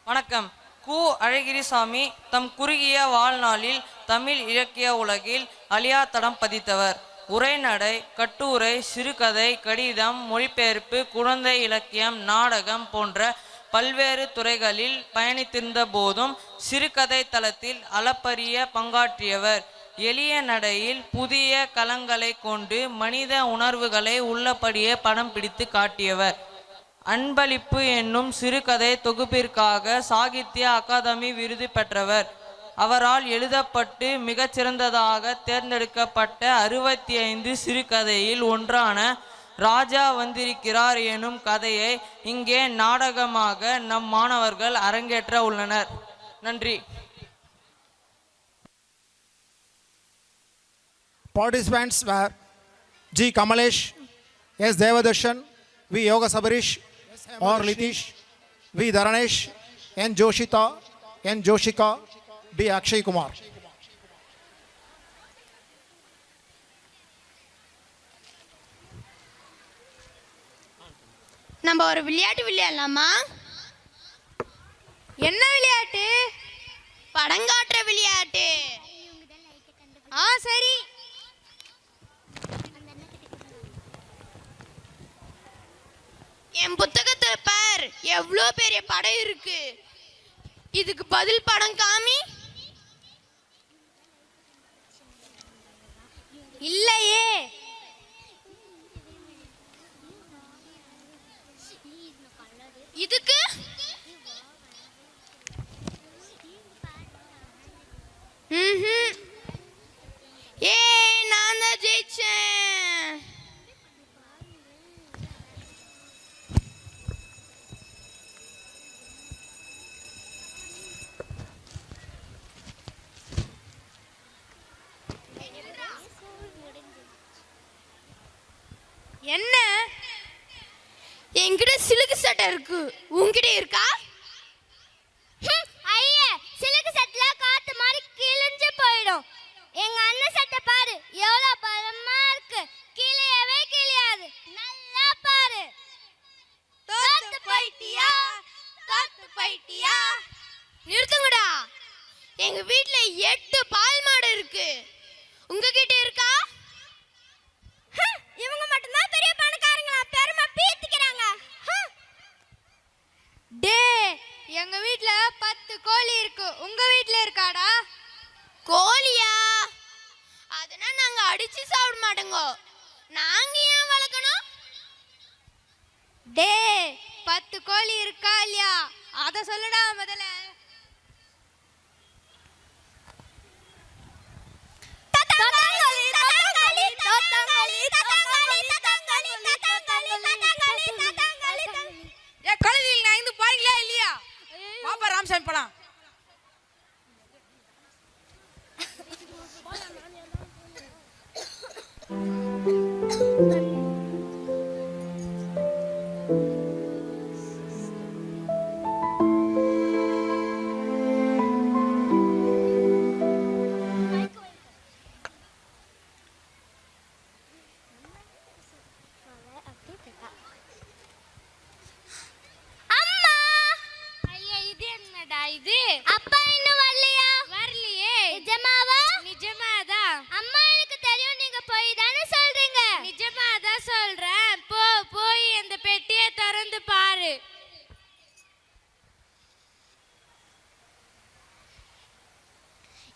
வணக்கம். கு. அழகிரிசாமி தம் குறுகிய வாழ்நாளில் தமிழ் இலக்கிய உலகில் அழியா தடம் பதித்தவர். உரைநடை, கட்டுரை, சிறுகதை, கடிதம், மொழிபெயர்ப்பு, குழந்தை இலக்கியம், நாடகம் போன்ற பல்வேறு துறைகளில் பயணித்திருந்த போதும் சிறுகதை தளத்தில் அளப்பரிய பங்காற்றியவர். எளிய நடையில் புதிய களங்களை கொண்டு மனித உணர்வுகளை உள்ளபடியே படம் பிடித்து காட்டியவர். அன்பளிப்பு என்னும் சிறுகதை தொகுப்பிற்காக சாகித்ய அகாதமி விருது பெற்றவர். அவரால் எழுதப்பட்டு மிகச்சிறந்ததாக தேர்ந்தெடுக்கப்பட்ட 65 சிறுகதையில் ஒன்றான ராஜா வந்திருக்கிறார் எனும் கதையை இங்கே நாடகமாக நம் மாணவர்கள் அரங்கேற்ற உள்ளனர். நன்றி. Participants were G. Kamalesh, S. Devadarshan, V. Yoga Sabarish, R. Litish, V. Dharanesh, N. Joshita, N. Joshika, B. Akshay Kumar. நம்ம ஒரு விளையாட்டு விளையாடலாமா? என்ன விளையாட்டு? படங்காட்டுற விளையாட்டு. சரி. என் புத்தகத்தை பார், எவ்வளோ பெரிய படம் இருக்கு. இதுக்கு பதில் படம் காமி. இல்லையே. இதுக்கு நான் தான் ஜெயிச்சேன். என்ன? என்கிட்ட சிலுக்கு சட்டை இருக்கு, உன்கிட்ட இருக்கா? ஐயா, சிலுக்கு சட்டை காத்து மாதிரி கிழிஞ்சு போயிடும். எங்க அண்ணன் சட்டை பாரு, எவ்வளவு பலமா இருக்கு. கிழியவே கிழியாது. நல்லா பாரு. தோத்து போயிட்டியா? தோத்து போயிட்டியா? நிறுத்துங்கடா. எங்க வீட்ல 8 பால் மாடு இருக்கு. உங்ககிட்ட இருக்கா? இவங்க மட்டும்தான் பெரிய பணக்காரங்களா? பெருமை பீத்திக்கிறாங்க. டே, எங்க வீட்ல 10 கோழி இருக்கு. உங்க வீட்ல இருக்காடா? கோழியா? அதனா நாங்க அடிச்சு சாப்பிட மாட்டோங்க. நாங்க ஏன் வளர்க்கணும்? டே, 10 கோழி இருக்கா இல்லையா அத சொல்லுடா முதல்ல. கழுதியில் நான் இருந்து பாருங்களா இல்லையா? பாப்பா ராமசாமி படம். அப்பா இன்னும் வரலையா? வரலையே. நிஜமாவா? நிஜமாதான். அம்மா எனக்கு தெரியும், நீங்க போய் தானே சொல்றீங்க. நிஜமாதான் சொல்றேன். போய் அந்த பெட்டியை திறந்து பாரு.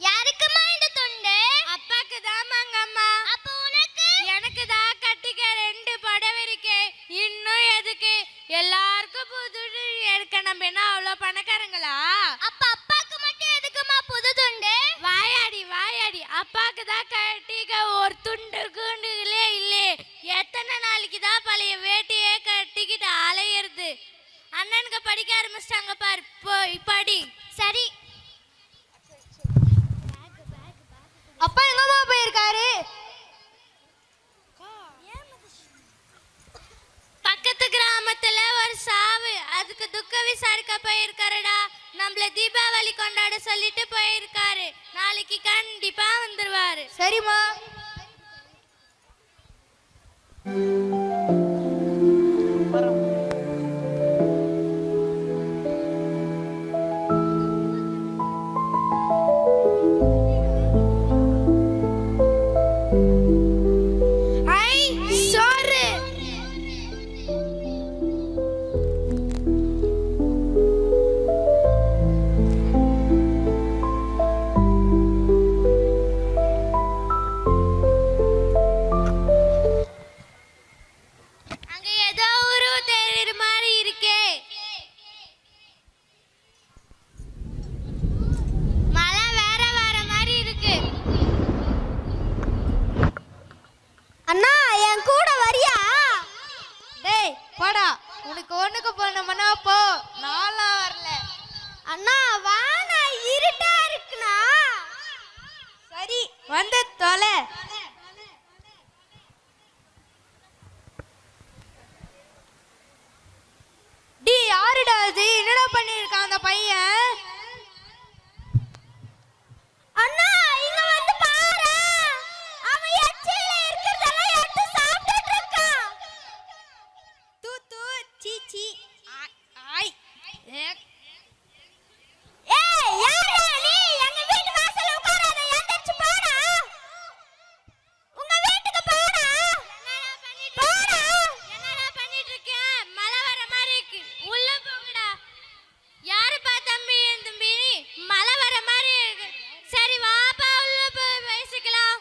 யாருக்குமா இந்த துண்டு? அப்பாக்கு தாமாங்க அம்மா. அப்ப உனக்கு? எனக்கு தான் கட்டிக்க 2 புடவை இருக்கு. இன்னும் எதுக்கு? எல்லாருக்கும் புது எடுக்க. நம்ம என்ன அவ்வளோ பணக்காரங்களா? அப்ப அப்பாக்கு மட்டும் எதுக்குமா புது துண்டு? வாயாடி வாயாடி. அப்பாக்கு தான் கட்டிக்க ஒரு துண்டு குண்டுகளே இல்லே. எத்தனை நாளைக்கு தான் பழைய வேட்டியே கட்டிக்கிட்டு அலையிறது. அண்ணனுக்கு படிக்க ஆரம்பிச்சிட்டாங்க பாரு. போய் படி. சரி. அப்பா எங்கம்மா போயிருக்காரு? பக்கத்து கிராமத்துல ஒரு சாவு, அதுக்கு துக்க விசாரிக்க போயிருக்காருடா. நம்மள தீபாவளி கொண்டாட சொல்லிட்டு போயிருக்காரு. நாளைக்கு கண்டிப்பா வந்துருவாரு. சரிம்மா. போடா. உனக்கு ஒண்ணுக்கு போனோம்னா போ. நான்லாம் வரல. அண்ணா வாண்ணா, இருட்டா இருக்குண்ணா. சரி வந்து தொலை. டி யாருடா அது? என்னடா பண்ணிருக்கான் அந்த பையன்? அண்ணா இங்க வந்து பாரு. அவன் எச்சில இருக்குறதெல்லாம் எடுத்து சாப்பிட்டுட்டு இருக்கான். தூ தூ சீ சீ ஆய். ஏய் யாரா நீ? எங்க வீட்டு வாசல்ல உட்காராத, எந்திரச்சு போடா. உங்க வீட்டுக்கு போடா. என்னடா பண்ணிட்டு இருக்க? மழை வர மாதிரி இருக்கு. உள்ள போங்கடா. யாருப்பா தம்பி? என் தம்பி மழை வர மாதிரி இருக்கு. சரி வாப்பா உள்ள போய் பேசிக்கலாம்.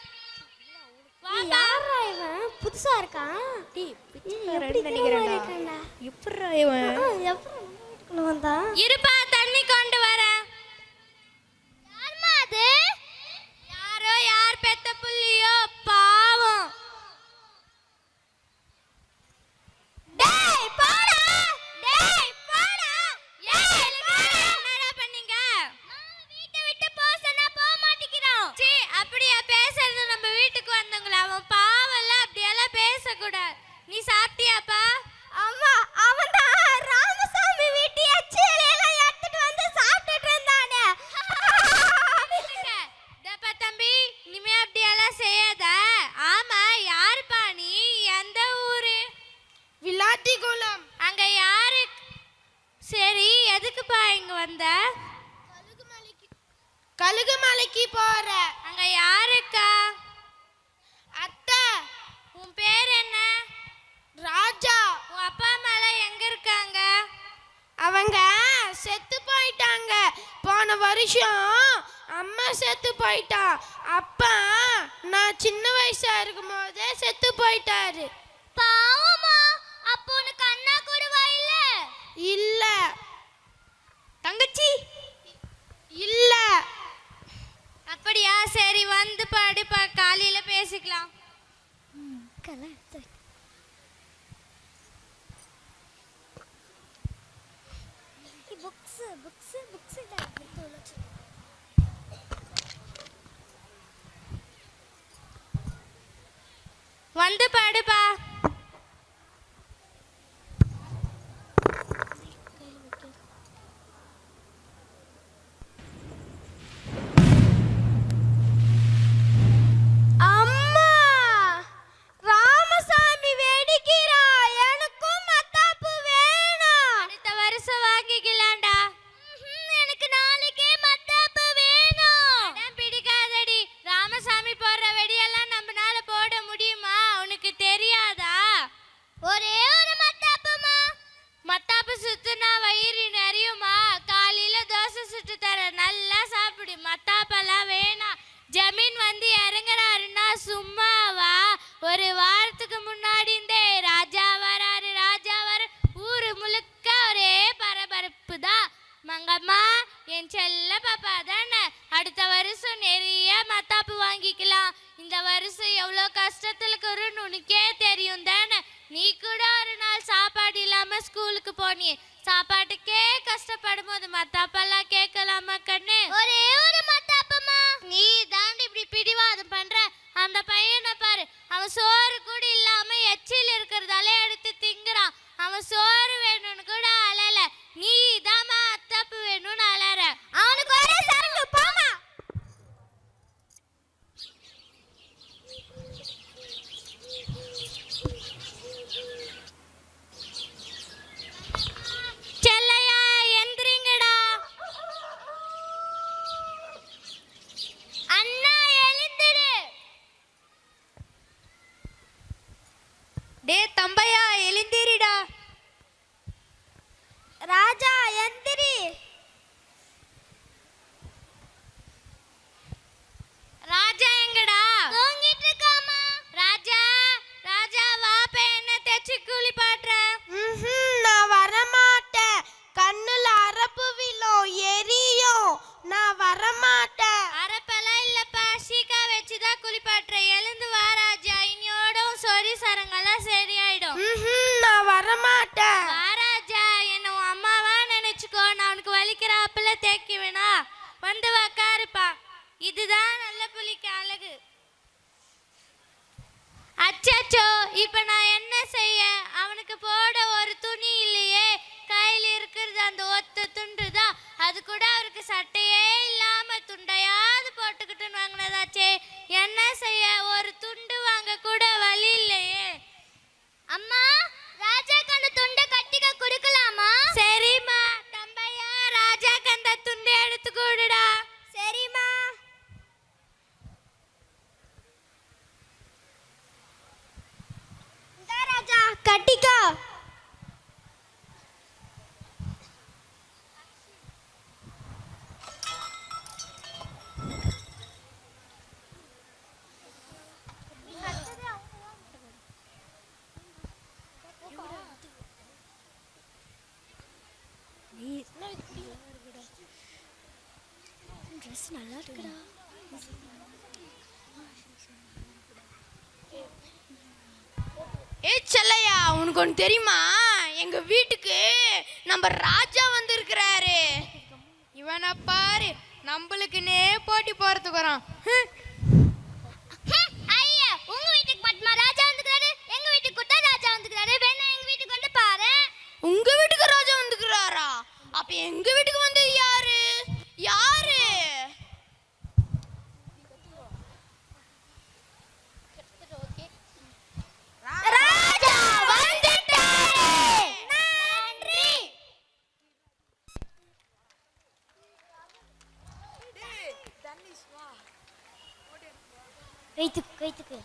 யாரா இவன்? புதுசா இருக்கான். டேய் பிச்சைக்காரன் நினைக்கிறேன்டா. எப்பறா இவன்? எப்பறா வந்தா? இருப்பா தண்ணி கொண்டு வரேன். யார்மா அது? யாரோ யார் பெத்த புள்ளியோ பாவம். டேய் போடா. டேய் போடா. ஏய் என்னடா பண்ணீங்க? வீட்டை விட்டு போ சொன்னா போக மாட்டேங்கிறான். சீ அப்படியே பேசுறது நம்ம வீட்டுக்கு வந்தவங்கள. அவன் பாவம்ல, அப்படியெல்லாம் பேசக்கூடாது. நீ சாப்பிட்டியாப்பா? அம்மா அவன் தான் ராமசாமி வீட்டு எச்சிலையெல்லாம் எடுத்துட்டு வந்து சாப்பிட்டுட்டு இருந்தானே. டப்பா தம்பி இனிமே அப்படியெல்லாம் செய்யாத. ஆமா யாருப்பா நீ? எந்த ஊரு? விளாத்திக்குளம். அங்க யாரு? சரி எதுக்குப்பா இங்க வந்த? கழுகுமலைக்கு போற. அங்க யாருக்கா? அத்தை. உன் பேர் என்ன? ராஜா. உன் அப்பா அம்மா எங்க இருக்காங்க? அவங்க செத்து போயிட்டாங்க. போன வருஷம் அம்மா செத்து போயிட்டா. அப்பா நான் சின்ன வயசா இருக்கும் போதே செத்து போயிட்டாரு. பாவமா. அப்போ உனக்கு அண்ணா கூடவா? இல்ல இல்ல. தங்கச்சி இல்ல. அப்படியா? சரி வந்து பாடுப்பா, காலையில பேசிக்கலாம். வந்து பாடுப்பா. அம்மா ராமசாமி வெடிக்கிறா. எனக்கும் மத்தாப்பு வேணும். அடுத்த வருஷம் வாங்கிக்கலாம்டா. எனக்கு நாளைக்கே மத்தாப்பு வேணும். அடம் பிடிக்காதடி. ராமசாமி போடுற வெடியெல்லாம் நம்மனால போட முடியுமா? உனக்கு தெரியாதா? ஒரே ஒரு மத்தாப்புமா. மத்தாப்பு சுத்துனா வயிறு நிறையுமா? காலையில தோசை சுட்டு தர, நல்லா சாப்பிடு. மத்தாப்பெல்லாம் வேணாம். ஜமீன் வந்து இறங்குறாருன்னா சும்மாவா? ஒரு வாரத்துக்கு முன்னாடி இருந்தே ராஜா வராரு ராஜா வர ஊரு முழுக்க ஒரே பரபரப்பு. தேய்க்குவேனா? வந்து உக்காருப்பா. இதுதான் நல்ல புலிக்கு அழகு. அச்சச்சோ, இப்ப நான் என்ன செய்ய? அவனுக்கு போட ஒரு துணி இல்லையே. கையில் இருக்கிறது அந்த ஒத்த துண்டு தான். அது கூட அவருக்கு சட்டையே இல்லாம துண்டையாவது போட்டுக்கிட்டுன்னு வாங்கினதாச்சே. என்ன செய்ய? ஒரு துண்டு வாங்க கூட வழி இல்லையே. அம்மா, ராஜாக்கு அந்த துண்டை கட்டிக்க கொடுக்கலாமா? சரிம்மா. தம்பையா, ராஜாக்கு அந்த துண்டை எடுத்து கொடுடா. சரிம்மா. ராஜா, கட்டிக்கோ. ட்ரெஸ் நல்லா இருக்குடா. ஏய் செல்லையா, உனக்கு ஒன்று தெரியுமா? எங்க வீட்டுக்கு நம்ம ராஜா வந்திருக்கிறாரு. இவனை பாரு, நம்மளுக்குன்னே போட்டி போறதுக்கு வரான். ஐயா, உங்க வீட்டுக்கு மட்டுமா ராஜா வந்துக்கிறாரு? எங்க வீட்டுக்கு கூட ராஜா வந்துக்கிறாரு. வேணா எங்க வீட்டுக்கு வந்து பாரு. உங்க வீட்டுக்கு ராஜா வந்துக்கிறாரா? அப்ப எங்க வீட்டுக்கு வந்து யாரு யாரு? ராஜா வந்துட்டாரு. நன்றி. கைத்துக்கு